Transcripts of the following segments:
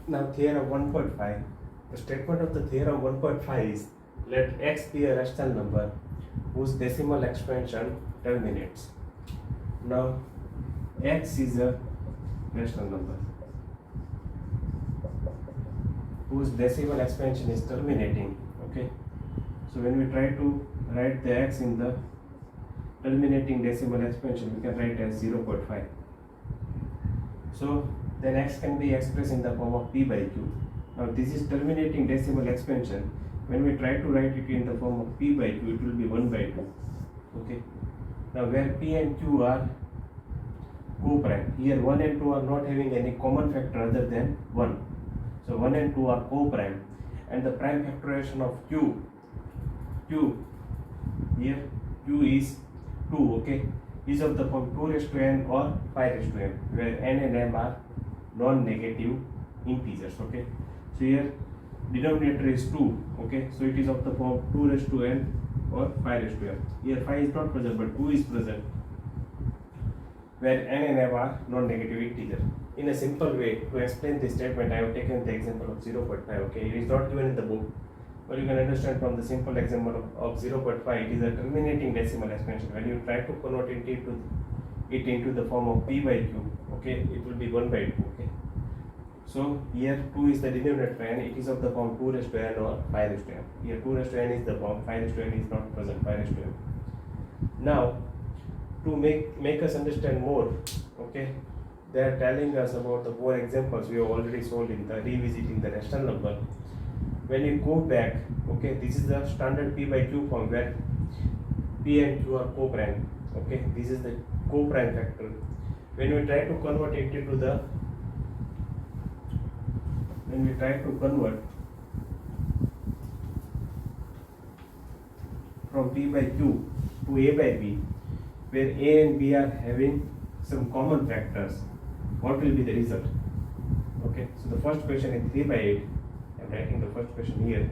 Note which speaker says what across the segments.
Speaker 1: Now theorem 1.5. The statement of the theorem 1.5 is let x be a rational number whose decimal expansion terminates. Now x is a rational number whose decimal expansion is terminating. Okay, so when we try to write the x in the terminating decimal expansion, we can write as 0.5. So then x can be expressed in the form of p by q. Now this is terminating decimal expansion. When we try to write it in the form of p by q, it will be 1 by 2. Okay. Now where p and q are co-prime, here 1 and 2 are not having any common factor other than 1. So 1 and 2 are co-prime, and the prime factorization of q here q is 2. Okay, is of the form 2 raised to n or 5 raised to m, where n and m are non-negative integers. Okay, so here denominator is 2. Okay, so it is of the form 2 raised to n or 5 raised to m. Here 5 is not present but 2 is present, where n and m are non-negative integer. In a simple way to explain this statement, I have taken the example of 0.5. Okay, it is not given in the book, but you can understand from the simple example of 0.5. It is a terminating decimal expansion. When you try to convert it into the form of p by q, okay, it will be 1 by 2. Okay, so here 2 is the denominator and it is of the form 2 raised to n or 5 raised to m. Here 2 raised to n is the form, 5 raised to n is not present, 5 raised to m. Now to make us understand more, okay, they are telling us about the 4 examples we have already solved in the revisiting the rational number. When you go back, okay, this is the standard p by q form where p and q are co-prime. Okay, this is the co-prime factor. When we try to convert it into the from p by q to a by b, where a and b are having some common factors, what will be the result? Okay, so the first question is 3 by 8. I'm writing the first question here.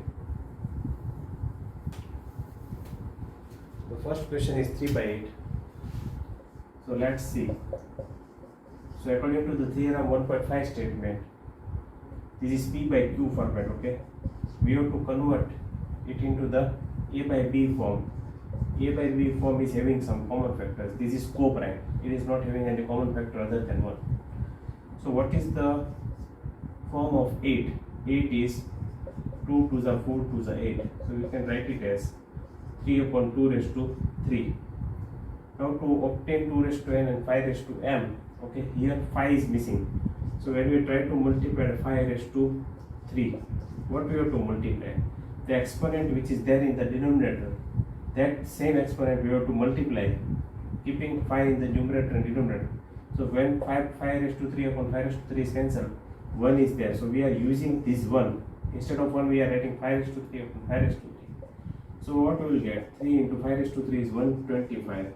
Speaker 1: The first question is 3 by 8. So let's see. So according to the theorem 1.5 statement, this is p by q format. Okay, we have to convert it into the a by b form. A by b form is having some common factors. This is co-prime. It is not having any common factor other than 1. So what is the form of 8? 8 is 2 to the 4 to the 8. So we can write it as 3 upon 2 raised to 3. Now to obtain 2 raised to n and 5 raised to m, okay, here 5 is missing. So when we try to multiply 5 raised to 3, what we have to multiply? The exponent which is there in the denominator, that same exponent we have to multiply, keeping 5 in the numerator and denominator. So when 5 raised to 3 upon 5 raised to 3 is cancelled, 1 is there. So we are using this 1. Instead of 1, we are writing 5 raised to 3 upon 5 raised to 3. So what we will get? 3 into 5 raised to 3 is 125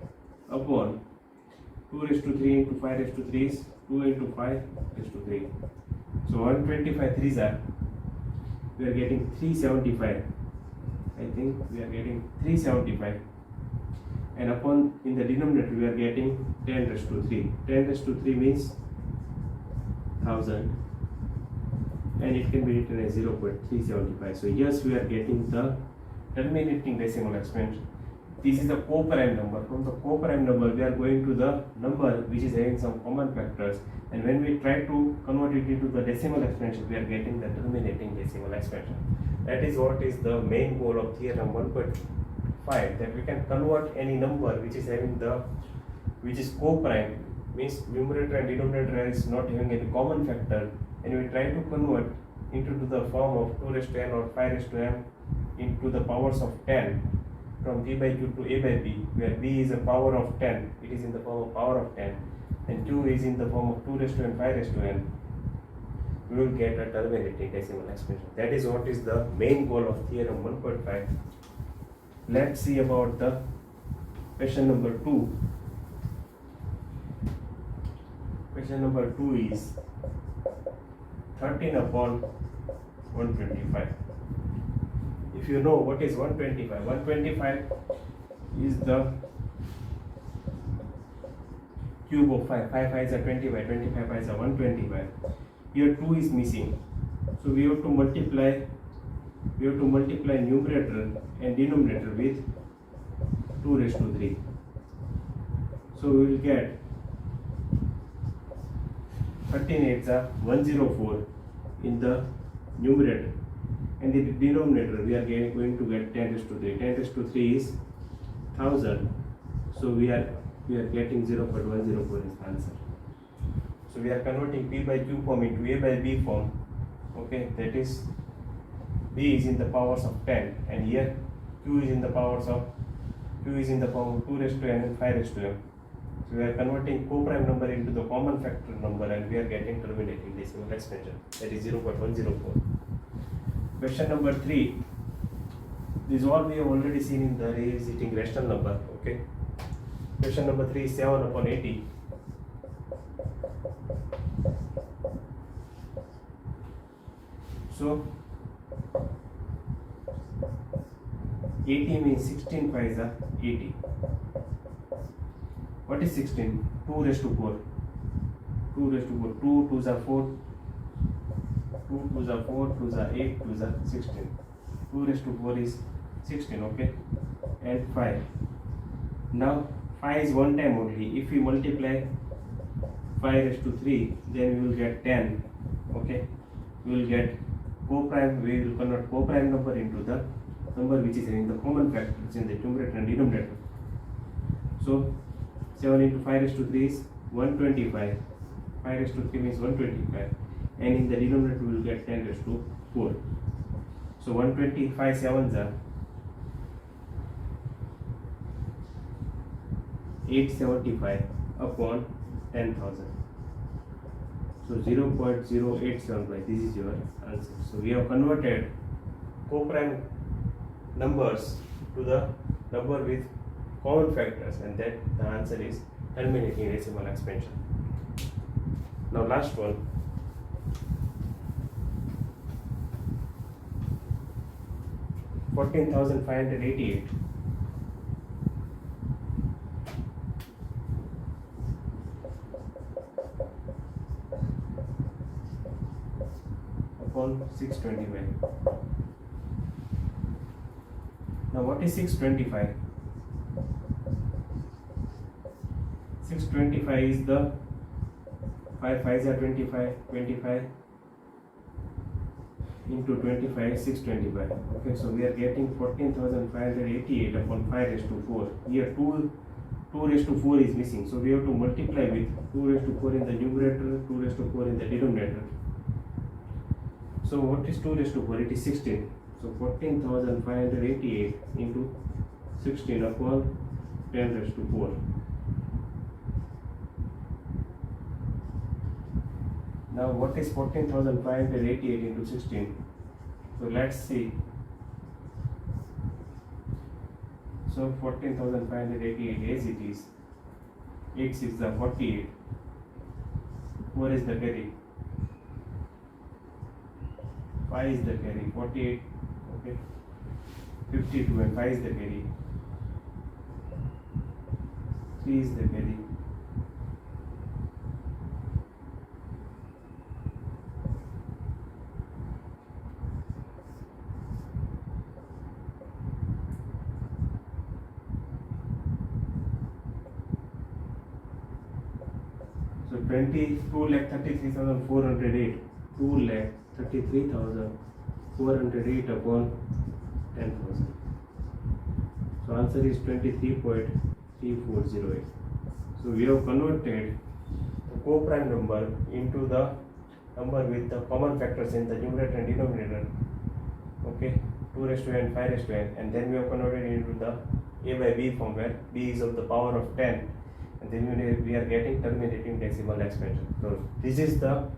Speaker 1: upon 2 raised to 3 into 5 raised to 3 is 2 into 5 raised to 3. So 125 3s are, we are getting 375. I think we are getting 375, and upon in the denominator we are getting 10 raised to 3. 10 raised to 3 means 1000, and it can be written as 0.375. So yes, we are getting the terminating decimal expansion. This is the co-prime number. From the co-prime number we are going to the number which is having some common factors, and when we try to convert it into the decimal expansion, we are getting the terminating decimal expansion. That is what is the main goal of theorem 1.5, that we can convert any number which is having which is co-prime, means numerator and denominator is not having any common factor, and we try to convert into the form of 2 raised to n or 5 raised to m into the powers of 10 from p by q to a by b, where b is a power of 10, it is in the form of power of 10, and q is in the form of 2 raised to n, 5 raised to n. We will get a terminating decimal expansion. That is what is the main goal of theorem 1.5. Let's see about the question number 2. Question number 2 is 13 upon 125. If you know what is 125, 125 is the cube of 5. 5 5s are 25, 25 5s are 125. Here 2 is missing. So we have to multiply numerator and denominator with 2 raised to 3. So we will get 13 8s are 104 in the numerator, and in the denominator we are going to get 10 raised to 3. 10 raised to 3 is 1000. So we are getting 0.104 is the answer. So we are converting P by Q form into A by B form. Okay, that is B is in the powers of 10, and here Q is in the power of 2 raised to n and 5 raised to m. So we are converting co-prime number into the common factor number, and we are getting terminating decimal expansion, that is 0.104. Question number 3. This is all we have already seen in the revisiting rational number. Okay. Question number 3 is 7 upon 80. So 80 means 16 5s are 80. What is 16? 2 raised to 4. 2 raised to 4. 2 2s are 4. 2 2s are 4. 2s are 8. 2s are 16. 2 raised to 4 is 16. Okay. And 5. Now 5 is one time only. If we multiply 5 raised to 3, then we will get 10. Okay. We will get co-prime. We will convert co-prime number into the number which is in the common factor, which is in the numerator and denominator. So 7 into 5 raised to 3 is 125. 5 raised to 3 means 125. And in the denominator we will get 10 raised to 4. So 125 7s are 875 upon 10,000. So 0.0875. This is your answer. So we have converted co-prime numbers to the number with common factors, and that the answer is terminating decimal expansion. Now last one. $14,588 upon 625. Now what is 625? 625 is the 5 5s are 25, 25 into 25, 625. Okay, so we are getting 14,588 upon 5 raised to 4. Here 2 raised to 4 is missing, so we have to multiply with 2 raised to 4 in the numerator, 2 raised to 4 in the denominator. So what is 2 raised to 4? It is 16. So 14,588 into 16 upon 10 raised to 4. Now what is 14,588 into 16? So let's see. So 14,588 as it is. 8 6 is the 48. 4 is the carry. 5 is the carry. 48. Okay. 52 and 5 is the carry. 3 is the carry. So 2,33,408. 2,33,408 upon 10,000. So answer is 23.3408. So we have converted the co-prime number into the number with the common factors in the numerator and denominator. Okay, 2 raised to n, 5 raised to n, and then we have converted it into the A by B form where B is of the power of 10, and then we are getting terminating decimal expansion. So this is the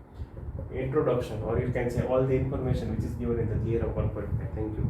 Speaker 1: introduction, or you can say all the information which is given in the theorem 1.5. Thank you.